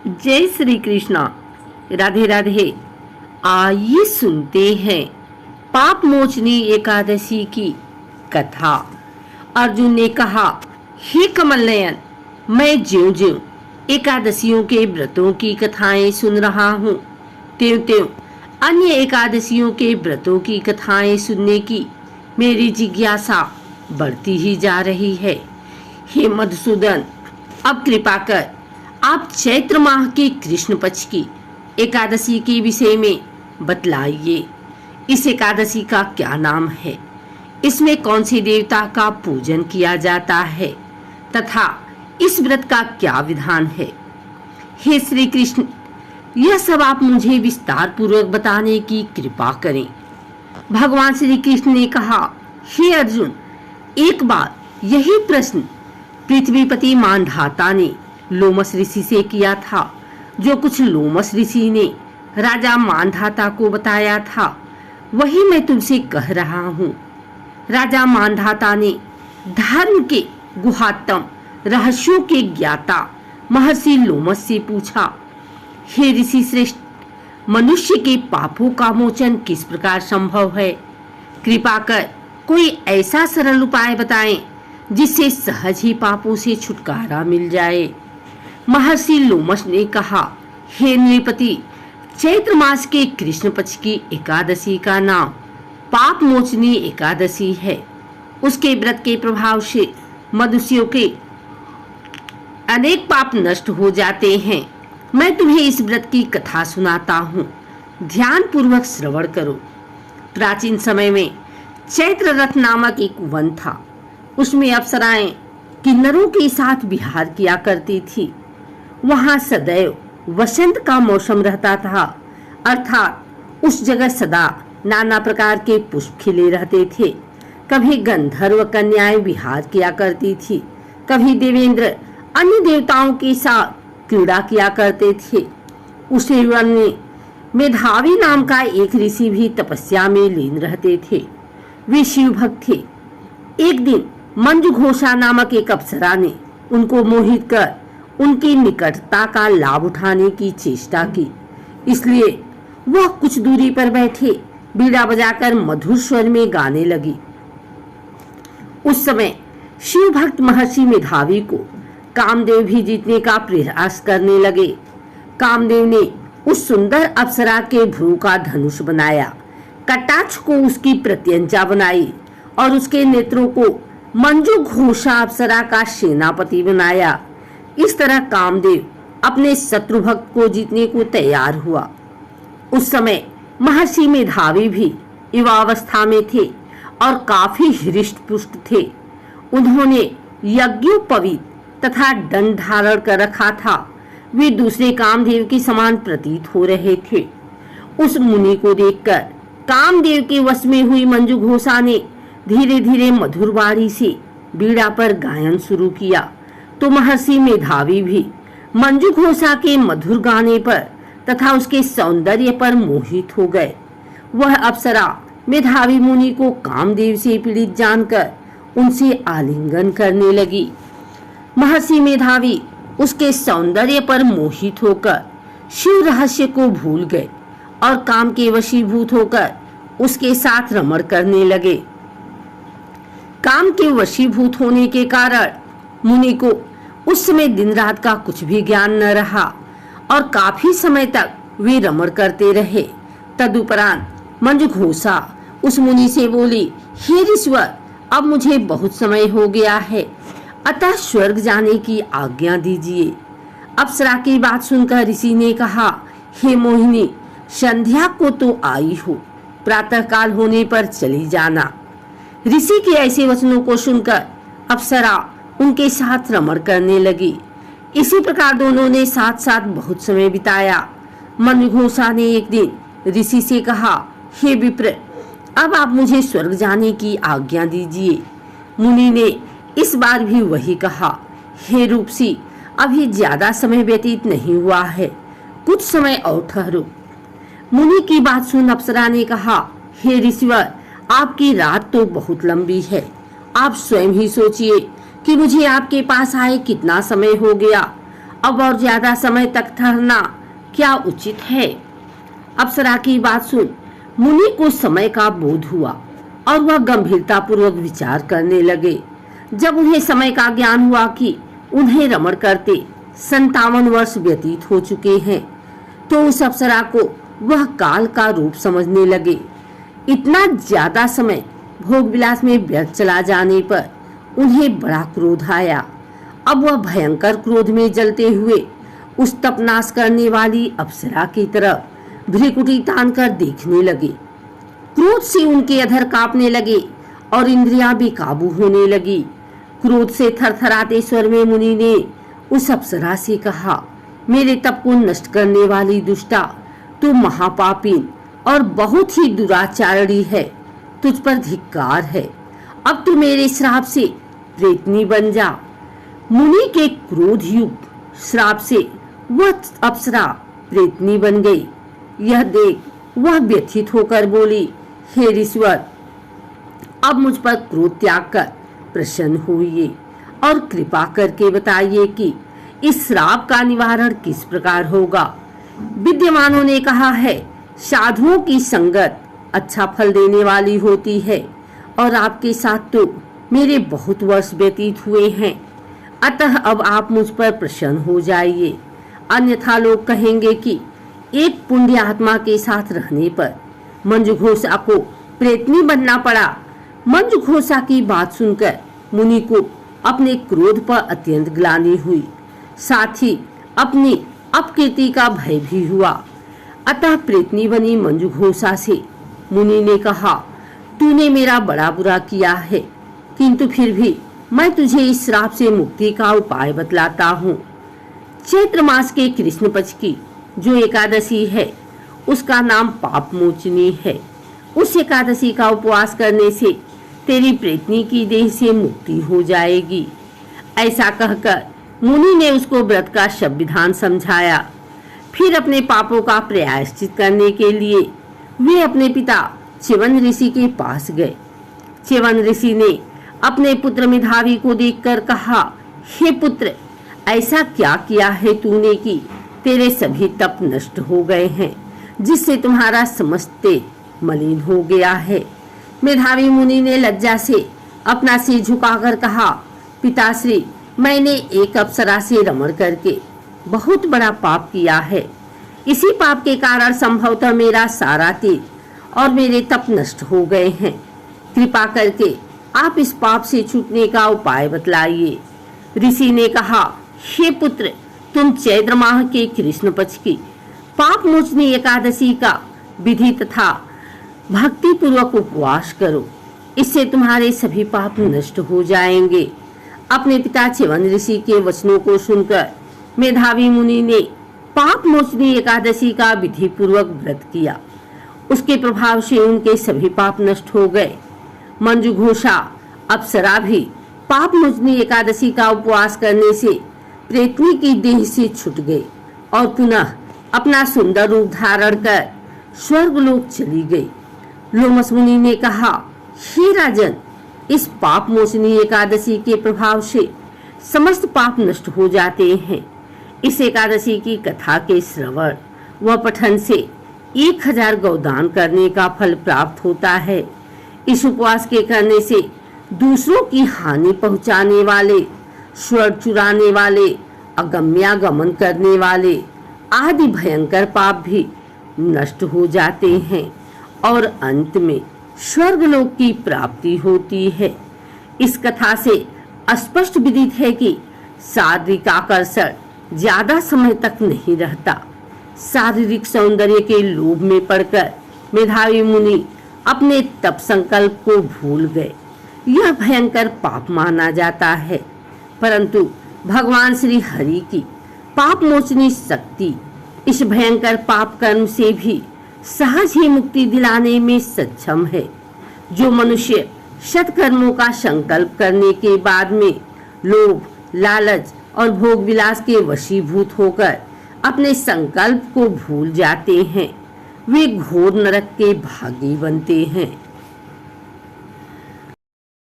जय श्री कृष्णा। राधे राधे। आइए सुनते हैं पाप मोचनी एकादशी की कथा। अर्जुन ने कहा, हे कमल नयन, मैं ज्यों ज्यों एकादशियों के व्रतों की कथाएं सुन रहा हूँ, त्यों त्यों अन्य एकादशियों के व्रतों की कथाएं सुनने की मेरी जिज्ञासा बढ़ती ही जा रही है। हे मधुसूदन, अब कृपा कर आप चैत्र माह के कृष्ण पक्ष की एकादशी के विषय में बतलाइए। इस एकादशी का क्या नाम है, इसमें कौन से देवता का पूजन किया जाता है तथा इस व्रत का क्या विधान है। हे श्री कृष्ण, यह सब आप मुझे विस्तार पूर्वक बताने की कृपा करें। भगवान श्री कृष्ण ने कहा, हे अर्जुन, एक बार यही प्रश्न पृथ्वीपति मानधाता ने लोमस ऋषि से किया था। जो कुछ लोमस ऋषि ने राजा मानधाता को बताया था वही मैं तुमसे कह रहा हूँ। राजा मानधाता ने धर्म के गुहात्म रहस्यों के ज्ञाता महर्षि लोमस से पूछा, हे ऋषि श्रेष्ठ, मनुष्य के पापों का मोचन किस प्रकार संभव है? कृपा कर कोई ऐसा सरल उपाय बताएं जिससे सहज ही पापों से छुटकारा मिल जाए। महर्षि लोमस ने कहा, हे नृपति, चैत्र मास के कृष्ण पक्ष की एकादशी का नाम पाप मोचनी एकादशी है। उसके व्रत के प्रभाव से मनुष्यों के अनेक पाप नष्ट हो जाते हैं। मैं तुम्हें इस व्रत की कथा सुनाता हूँ, ध्यान पूर्वक श्रवण करो। प्राचीन समय में चैत्र रथ नामक एक वन था। उसमें अप्सराएं किन्नरों के साथ विहार किया करती थी। वहां सदैव वसंत का मौसम रहता था, अर्थात उस जगह सदा नाना प्रकार के पुष्प खिले रहते थे। कभी गंधर्व कन्याएं विहार किया करती थी, कभी देवेंद्र अन्य देवताओं के साथ क्रीड़ा किया करते थे। उसी वन में मेधावी नाम का एक ऋषि भी तपस्या में लीन रहते थे। वे शिव भक्त थे। एक दिन मंजुघोषा नामक एक अप्सरा ने उनको मोहित कर उनकी निकटता का लाभ उठाने की चेष्टा की। इसलिए वह कुछ दूरी पर बैठे बीड़ा बजाकर मधुर स्वर में गाने लगी। उस समय शिव भक्त महर्षि मेधावी को कामदेव भी जीतने का प्रयास करने लगे। कामदेव ने उस सुंदर अप्सरा के भ्रू का धनुष बनाया, कटाक्ष को उसकी प्रत्यंचा बनाई और उसके नेत्रों को मंजुघोषा अप्सरा का सेनापति बनाया। इस तरह कामदेव अपने शत्रु भक्त को जीतने को तैयार हुआ। उस समय महर्षि मेधावी भी युवावस्था में थे और काफी हृष्ट पुष्ट थे। उन्होंने यज्ञोपवीत तथा दंड धारण कर रखा था। वे दूसरे कामदेव के समान प्रतीत हो रहे थे। उस मुनि को देखकर कामदेव के वश में हुई मंजुघोषा ने धीरे धीरे मधुर वाणी से बीड़ा पर गायन शुरू किया तो महर्षि मेधावी भी मंजुघोषा के मधुर गाने पर तथा उसके सौंदर्य पर मोहित हो गए। वह अप्सरा मेधावी मुनि को कामदेव से पीड़ित जानकर उनसे आलिंगन करने लगी। महर्षि मेधावी उसके सौंदर्य पर मोहित होकर शिव रहस्य को भूल गए और काम के वशीभूत होकर उसके साथ रमण करने लगे। काम के वशीभूत होने के कारण मुनि को उस समय दिन रात का कुछ भी ज्ञान न रहा और काफी समय तक वे रमण करते रहे। तदुपरांत मंजुघोषा उस मुनि से बोली, हे ऋषवर, अब मुझे बहुत समय हो गया है, अतः स्वर्ग जाने की आज्ञा दीजिए। अप्सरा की बात सुनकर ऋषि ने कहा, हे मोहिनी, संध्या को तो आई हो, प्रातः काल होने पर चली जाना। ऋषि के ऐसे वचनों को सुनकर अप्सरा उनके साथ रमण करने लगी। इसी प्रकार दोनों ने साथ साथ बहुत समय बिताया। मंजुघोषा ने एक दिन ऋषि से कहा, हे विप्र, अब आप मुझे स्वर्ग जाने की आज्ञा दीजिए। मुनि ने इस बार भी वही कहा, हे रूपसी, अभी ज्यादा समय व्यतीत नहीं हुआ है, कुछ समय और ठहरो। मुनि की बात सुन अप्सरा ने कहा, हे ऋषिवर, आपकी रात तो बहुत लंबी है, आप स्वयं ही सोचिए कि मुझे आपके पास आए कितना समय हो गया अब और ज्यादा समय तक ठहरना क्या उचित है? अप्सरा की बात सुन मुनि को समय का बोध हुआ और वह गंभीरता पूर्वक विचार करने लगे। जब उन्हें समय का ज्ञान हुआ कि उन्हें रमण करते 57 वर्ष व्यतीत हो चुके हैं, तो उस अप्सरा को वह काल का रूप समझने लगे। इतना ज्यादा समय भोग विलास में व्यर्थ चला जाने पर उन्हें बड़ा क्रोध आया। अब वह भयंकर क्रोध में जलते हुए उस तपनाश करने वाली अप्सरा की तरफ भ्रिकुटी तान कर देखने लगे। क्रोध से उनके अधर कांपने लगे और इंद्रियां भी काबू होने लगी। क्रोध से थरथराते स्वर में मुनि ने उस अप्सरा से कहा, मेरे तप को नष्ट करने वाली दुष्टा, तू महापापी और बहुत ही दुराचारणी है। तुझ पर धिक्कार है। अब तू मेरे श्राप से प्रेतनी बन जा। मुनि के क्रोध युक्त श्राप से वह अप्सरा प्रेतनी बन गई। यह देख वह व्यथित होकर बोली, हे ऋषिवर, अब मुझ पर क्रोध त्याग कर प्रसन्न होइए और कृपा करके बताइए कि इस श्राप का निवारण किस प्रकार होगा। विद्वानों ने कहा है, साधुओं की संगत अच्छा फल देने वाली होती है और आपके साथ तो मेरे बहुत वर्ष व्यतीत हुए हैं। अतः अब आप मुझ पर प्रसन्न हो जाइए, अन्यथा लोग कहेंगे कि एक पुण्य आत्मा के साथ रहने पर मंजुघोषा को प्रेतनी बनना पड़ा। मंजुघोषा की बात सुनकर मुनि को अपने क्रोध पर अत्यंत ग्लानि हुई, साथ ही अपनी अपकीर्ति का भय भी हुआ। अतः प्रेतनी बनी मंजुघोषा से मुनि ने कहा, तूने मेरा बड़ा बुरा किया है, किंतु फिर भी मैं तुझे इस श्राप से मुक्ति का उपाय बतलाता हूँ। चैत्र मास के कृष्ण पक्ष की जो एकादशी है उसका नाम पाप मोचनी है। उस एकादशी का उपवास करने से तेरी प्रेतनी की देह से मुक्ति हो जाएगी। ऐसा कहकर मुनि ने उसको व्रत का शब्द विधान समझाया। फिर अपने पापों का प्रायश्चित करने के लिए वे अपने पिता च्यवन ऋषि के पास गए। च्यवन ऋषि ने अपने पुत्र मेधावी को देखकर कहा, हे पुत्र, ऐसा क्या किया है तूने कि तेरे सभी तप नष्ट हो गए हैं, जिससे तुम्हारा समस्त तेज मलिन हो गया है। मेधावी मुनि ने लज्जा से अपना सिर झुकाकर कहा, पिताश्री, मैंने एक अप्सरा से रमण करके बहुत बड़ा पाप किया है। इसी पाप के कारण संभवतः मेरा सारा तेज और मेरे तप नष्ट हो गए हैं। कृपा करके आप इस पाप से छूटने का उपाय बतलाइए। ऋषि ने कहा, हे पुत्र, तुम चैत्र माह के कृष्ण पक्ष की पाप मोचनी एकादशी का विधि तथा भक्ति पूर्वक उपवास करो, इससे तुम्हारे सभी पाप नष्ट हो जाएंगे। अपने पिता च्यवन ऋषि के वचनों को सुनकर मेधावी मुनि ने पाप मोचनी एकादशी का विधि पूर्वक व्रत किया। उसके प्रभाव से उनके सभी पाप नष्ट हो गए। मंजुघोषा अप्सरा भी पाप मोचनी एकादशी का उपवास करने से प्रेतनी की देह से छूट गई और पुनः अपना सुंदर रूप धारण कर स्वर्गलोक चली गई। लोमस मुनि ने कहा, हे राजन, इस पाप मोचनी एकादशी के प्रभाव से समस्त पाप नष्ट हो जाते हैं। इस एकादशी की कथा के श्रवण व पठन से 1000 गौदान करने का फल प्राप्त होता है। इस उपवास के करने से दूसरों की हानि पहुंचाने वाले, स्वर्ग चुराने वाले, अगम्यागमन करने वाले आदि भयंकर पाप भी नष्ट हो जाते हैं और अंत में स्वर्गलोक की प्राप्ति होती है। इस कथा से स्पष्ट विदित है कि शारीरिक आकर्षण ज्यादा समय तक नहीं रहता। शारीरिक सौंदर्य के लोभ में पड़कर मेधावी मुनि अपने तप संकल्प को भूल गए। यह भयंकर पाप माना जाता है, परंतु भगवान श्री हरि की पाप मोचनी शक्ति इस भयंकर पाप कर्म से भी सहज ही मुक्ति दिलाने में सक्षम है। जो मनुष्य सत्कर्मों का संकल्प करने के बाद में लोभ, लालच और भोग विलास के वशीभूत होकर अपने संकल्प को भूल जाते हैं, वे घोर नरक के भागी बनते हैं।